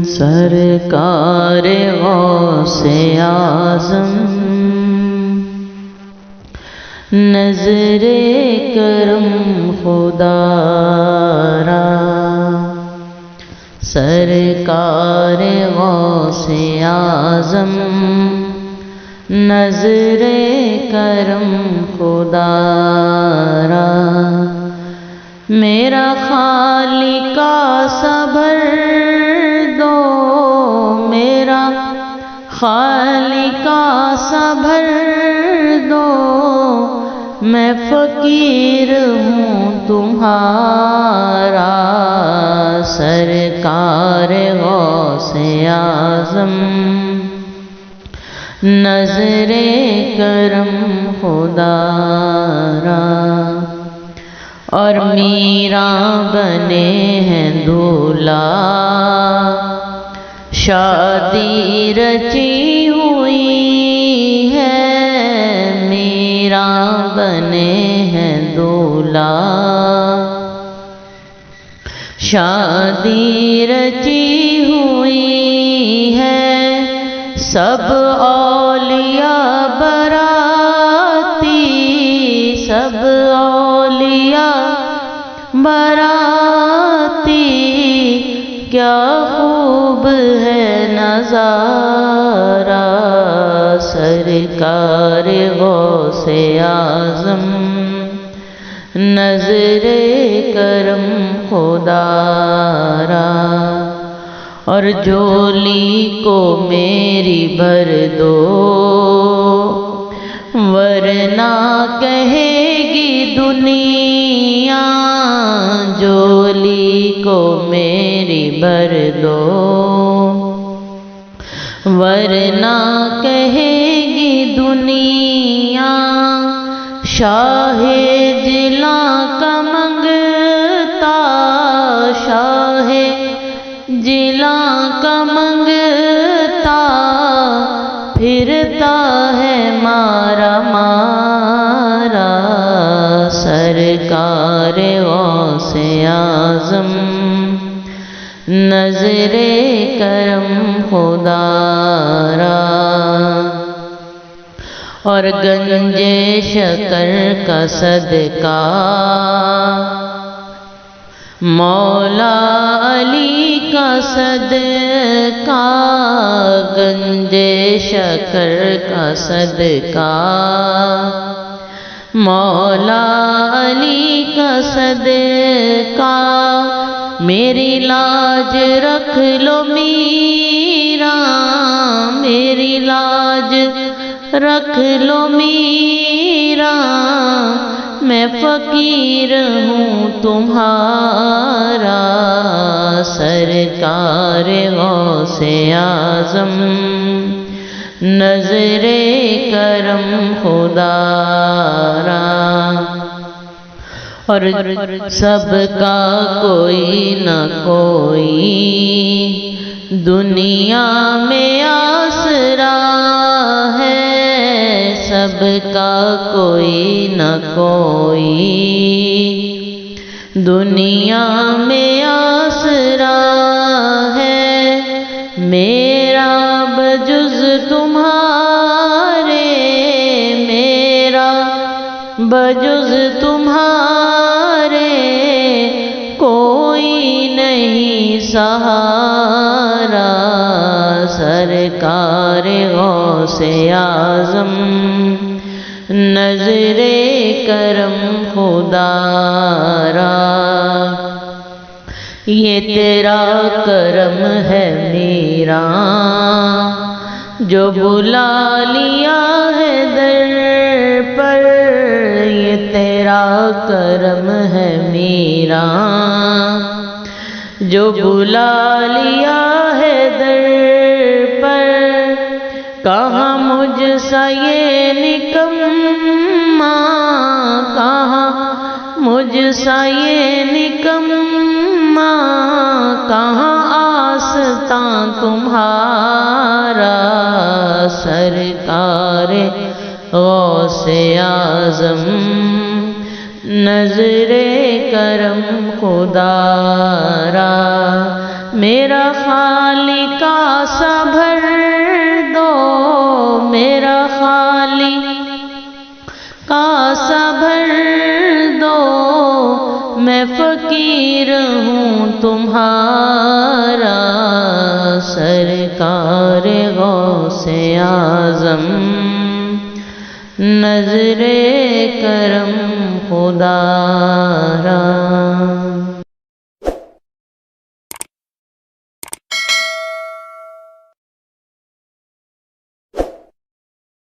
سرکار غوث اعظم نظر کرم خدا را، سرکار غوث اعظم نظر کرم خدا را، میرا خالق صبر دو، میرا خالق صبر دو، میں فقیر ہوں تمہارا، سرکار غوث اعظم نظر کرم خدا را، اور میرا بنے ہیں دولہا، شادی رچی ہوئی ہے، میرا بنے ہیں دولہا، شادی رچی ہوئی ہے، سب اولیاء براتی، سب اولیاء براتی، کیا خوب ہے نظارہ، سرکار غوث اعظم نظر کرم خدا را، اور جھولی کو میری بھر دو، ورنہ کہے گی دنیا، جھولی کو میری بھر دو، ورنہ کہے گی دنیا، شاہ جلاں کا منگتا، شاہ جلاں کا منگتا، پھرتا ہے مارا مارا، سرکار غوث اعظم نظر کرم خدا را، اور گنج شکر کا صدقہ مولا علی کا صدقہ، گنج شکر کا صدقہ مولا علی کا صدقہ، میری لاج رکھ لو میرا، میری لاج رکھ لو میرا، میں فقیر ہوں تمہارا، سرکار غوث اعظم نظر کرم خدا را، اور سب کا کوئی نہ کوئی دنیا میں آسرا ہے، سب کا کوئی نہ کوئی دنیا میں آسرا ہے، میرا بجز تمہارے، میرا بجز تمہارے کوئی نہیں سہارا، سرکار غوث اعظم نظر کرم خدا را، یہ تیرا کرم ہے میرا جو بلا لیا ہے در پر، یہ تیرا کرم ہے میرا جو بلا لیا ہے در پر، کہاں مجھ سا یہ نکما، کہاں مجھ سا یہ نکما، کہاں آستاں تمہارا، سرکار غوث اعظم نظر کرم خدا را میرا خالق کاسا بھر دو، میرا خالق کاسا بھر دو، میں فقیر ہوں تمہارا، سرکار غوث اعظم نظر کرم خدا را۔